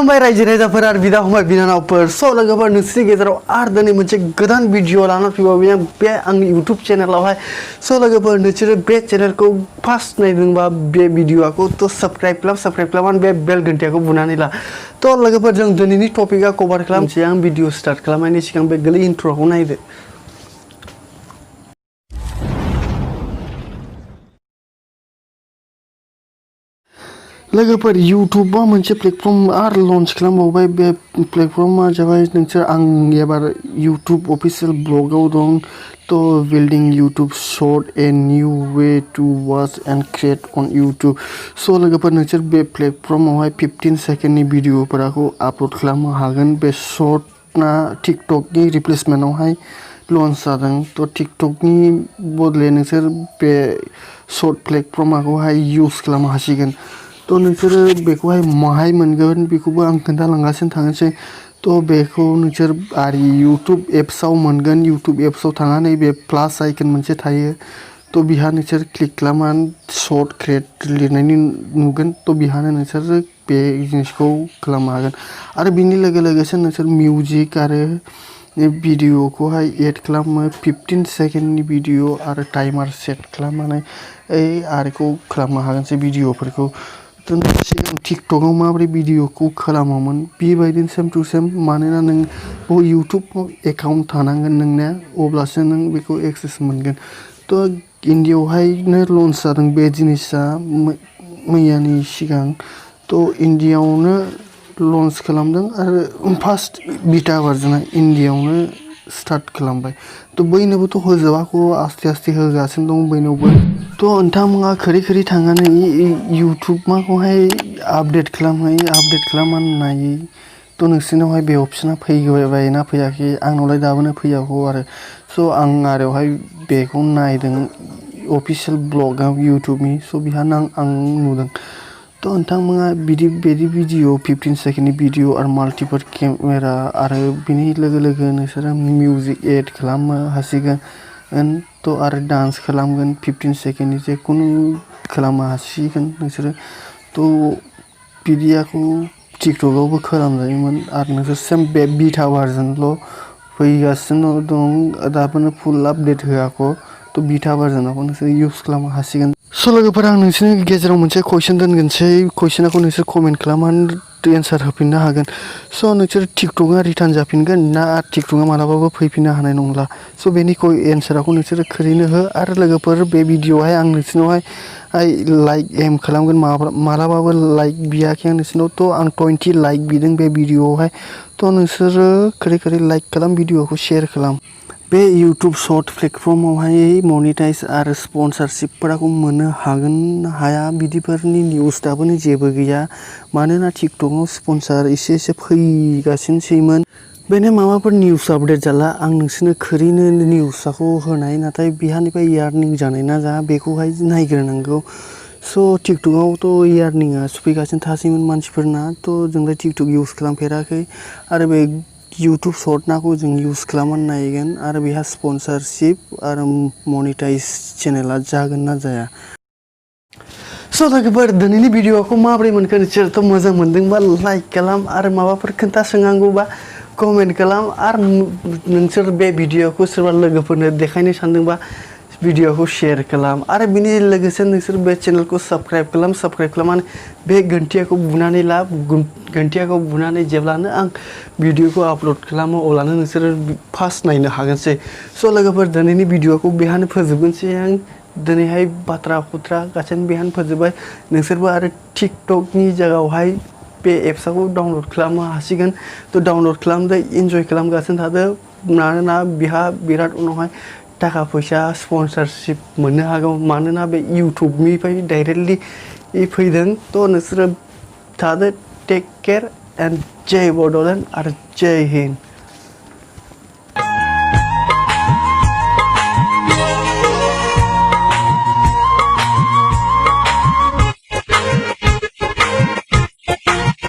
खुलुमबाय रायजो राजाफोर आरो बिदा फंबाय बिनानावफोर लोगोफोर नोंसोरनि गेजेराव आरो दिनै मोनसे गोदान भिडिअ लाना फैबाय बे आंनि इउट्युब चेनेलावहाय लोगोफोर नोंसोरो बे चेनेलखौ फार्स्ट नायदोंबा बे भिडिअखौ साबस्क्राइब खालाम बे बेल घन्टाखौ बुनानै ला लोगोफोर जों दिनैनि टपिकआ कभार खालामसै आं भिडिअ स्टार्ट खालामनायनि सिगां बे गोरलै इन्ट्र'खौ नायदो। लोगोफोर इउट्यूबा मोनसे प्लेटफर्म आरो लन्च खालामबावबाय बे प्लेटफर्मा जाबाय नोंसोर आं एबार इउट्यूब अफिशियल ब्लगाव दं building YouTube short a new way to watch and create on YouTube लोगोफोर नोंसोर बे प्लेटफर्मावहाय 15 सेकेन्डनि भिडिअफोरखौ आपल'ड खालामनो हागोन। बे शर्टना टिकटकनि रिप्लेसमेन्टआवहाय लन्च जादों टिकटकनि बदले नोंसोर बे शर्ट प्लेटफर्मखौहाय इउज खालामनो हासिगोन। नोंसोरो बेखौहाय माहाय मोनगोन बेखौबो आं खोन्थालांगासिनो थांनोसै। बेखौ नोंसोर आरो इउट्यूब एप्सआव मोनगोन। इउट्यूब एप्सआव थांनानै बे प्लास आइकन मोनसे थायो बिहा नोंसोर क्लिक खालामनानै शर्ट क्रिएट लिरनायनि नुगोन बिहानो नोंसोर बे जिनिसखौ खालामनो हागोन। आरो बिनि लोगोसे नोंसोर मिउजिक आरो भिडिअखौहाय एड खालामो 15 सेकेन्डनि भिडिअ आरो टाइमार सेट खालामनानै आरोखौ खालामनो हागोनसै भिडिअफोरखौ। सिगां टिकटकआव माबोरै भिडिअखौ खालामोमोन बेबायदिनो सेम टु सेम, मानोना नों इउट्यूब एकाउन्ट थानांगोन नोंना अब्लासो नों बेखौ एक्सेस मोनगोन। इन्डियाआवहायनो लन्च जादों बे जिनिसा मैयानि सिगां इन्डियाआवनो लन्च खालामदों आरो फार्स्ट बिटा भार्जनआ इन्डियाआवनो स्टार्ट खालामबाय। बयनोबोथ' होजोबाखै, आस्ते आस्ते होगासिनो दं बयनावबो। नोंथांमोना खोरि थांनानै इउट्यूबखौहाय आपडेट खालामनानै नायै नोंसिनावहाय बे अपसना फैबाय ना फैयाखै, आंनावलाय दाबोनो फैयाखै आरो आं आरोहाय बेखौ नायदों अफिशियल ब्लगाव इउट्यूबनि बेहायनो आं नुदों। नोंथांमोना बिदि भिडिअ 15 सेकेन्डनि भिडिअ आरो माल्टिपल केमेरा आरो बिनि लोगो नोंसोरो मिउजिक एड खालामनो हासिगोन आरो डान्स खालामगोन 15 सेकेन्डनि जेखुनु खालामनो हासिगोन नोंसोरो। बिदियाखौ टिकटकआवबो खालामजायोमोन आरो नोंसोर सेम बे बिटा भार्जनल' फैगासिनो दं, दाबोनो फुल आपडेट होआखै। बिटा भार्जनावबो नोंसोर इउज खालामनो हासिगोन। लोगोफोर आं नोंसोरनि गेजेराव मोनसे कुइसन दोनगोनसै, कुइसनखौ नोंसोर कमेन्ट खालामनानै एन्सार होफिननो हागोन। नोंसोर टिकटकआ रिटार्न जाफिनगोन ना टिकटकआ मालाबाबो फैफिननो हानाय नंला? बेनि एन्सारखौ नोंसोरो खोरैनो हो। आरो लोगोफोर बे भिडिअआवहाय आं नोंसिनावहाय लाइक एम खालामगोन, मालाबाबो लाइक बियाखै आं नोंसिनाव। आं 20 लाइक बिदों बे भिडिअआवहाय। नोंसोरो खोरै लाइक खालाम, भिडिअखौ शेयार खालाम। बे इउट्यूब शर्ट प्लेटफर्मावहाय मनिटाइज आरो स्पन्सरशिपफोरखौ मोननो हागोन ना हाया बिदिफोरनि निउस दाबोनो जेबो गैया, मानोना टिकटकआव स्पन्सर एसे फैगासिनोसैमोन। बेनो माबाफोर निउस आपडेट जाला आं नोंसोरनो खोरैनो निउसखौ होनाय, नाथाय बिहानिफ्राय यार्निं जानाय ना जाया बेखौहाय नायग्रोनांगौ। टिकटकआवथ' यार्निंआ सफैगासिनो थासैमोन मानसिफोरना। जोंलाय टिकटक इउज खालामफेराखै आरो बे इउट्यूब शर्टनाखौ जों इउज खालामनानै नायगोन आरो बेहा स्पन्सरशिप आरो मनिटाइज चेनेला जागोन ना जाया। लोगोफोर दिनैनि भिडिअखौ माबोरै मोनखो? नोंसोरथ' मोजां मोनदोंबा लाइक खालाम आरो माबाफोर खोन्थासोनांगौबा कमेन्ट खालाम। आरो नोंसोर बे भिडिअखौ सोरबा लोगोफोरनो देखायनो सानदोंबा भिडिअखौ शेयार खालाम। आरो बिनि लोगोसे नोंसोर बे चेनेलखौ साबस्क्राइब खालामनानै बे घन्टियाखौ बुनानै ला। घन्टियाखौ बुनानै जेब्लानो आं भिडिअखौ आपल'ड खालामो अब्लानो नोंसोरो फार्स्ट नायनो हागोनसै। लोगोफोर दिनैनि भिडिअखौ बेहायनो फोजोबगोनसै आं। दिनैहाय बाथ्रा गासैनो बेहायनो फोजोबबाय। नोंसोरबो आरो टिकटकनि जायगायावहाय बे एप्सखौ डाउनल'ड खालामनो हासिगोन। डाउनल'ड खालामदो, इन्जय खालामगासिनो थादो, मानोना बिहा बिराद उनावहाय थाखा फैसा स्पन्सरशिप मोननो हागौ, मानोना बे इउट्यूबनिफ्राय डाइरेक्टलि फैदों। नोंसोरो थादो, टेक केयार एन्ड जय बड'लेण्ड आरो जय हिन्द।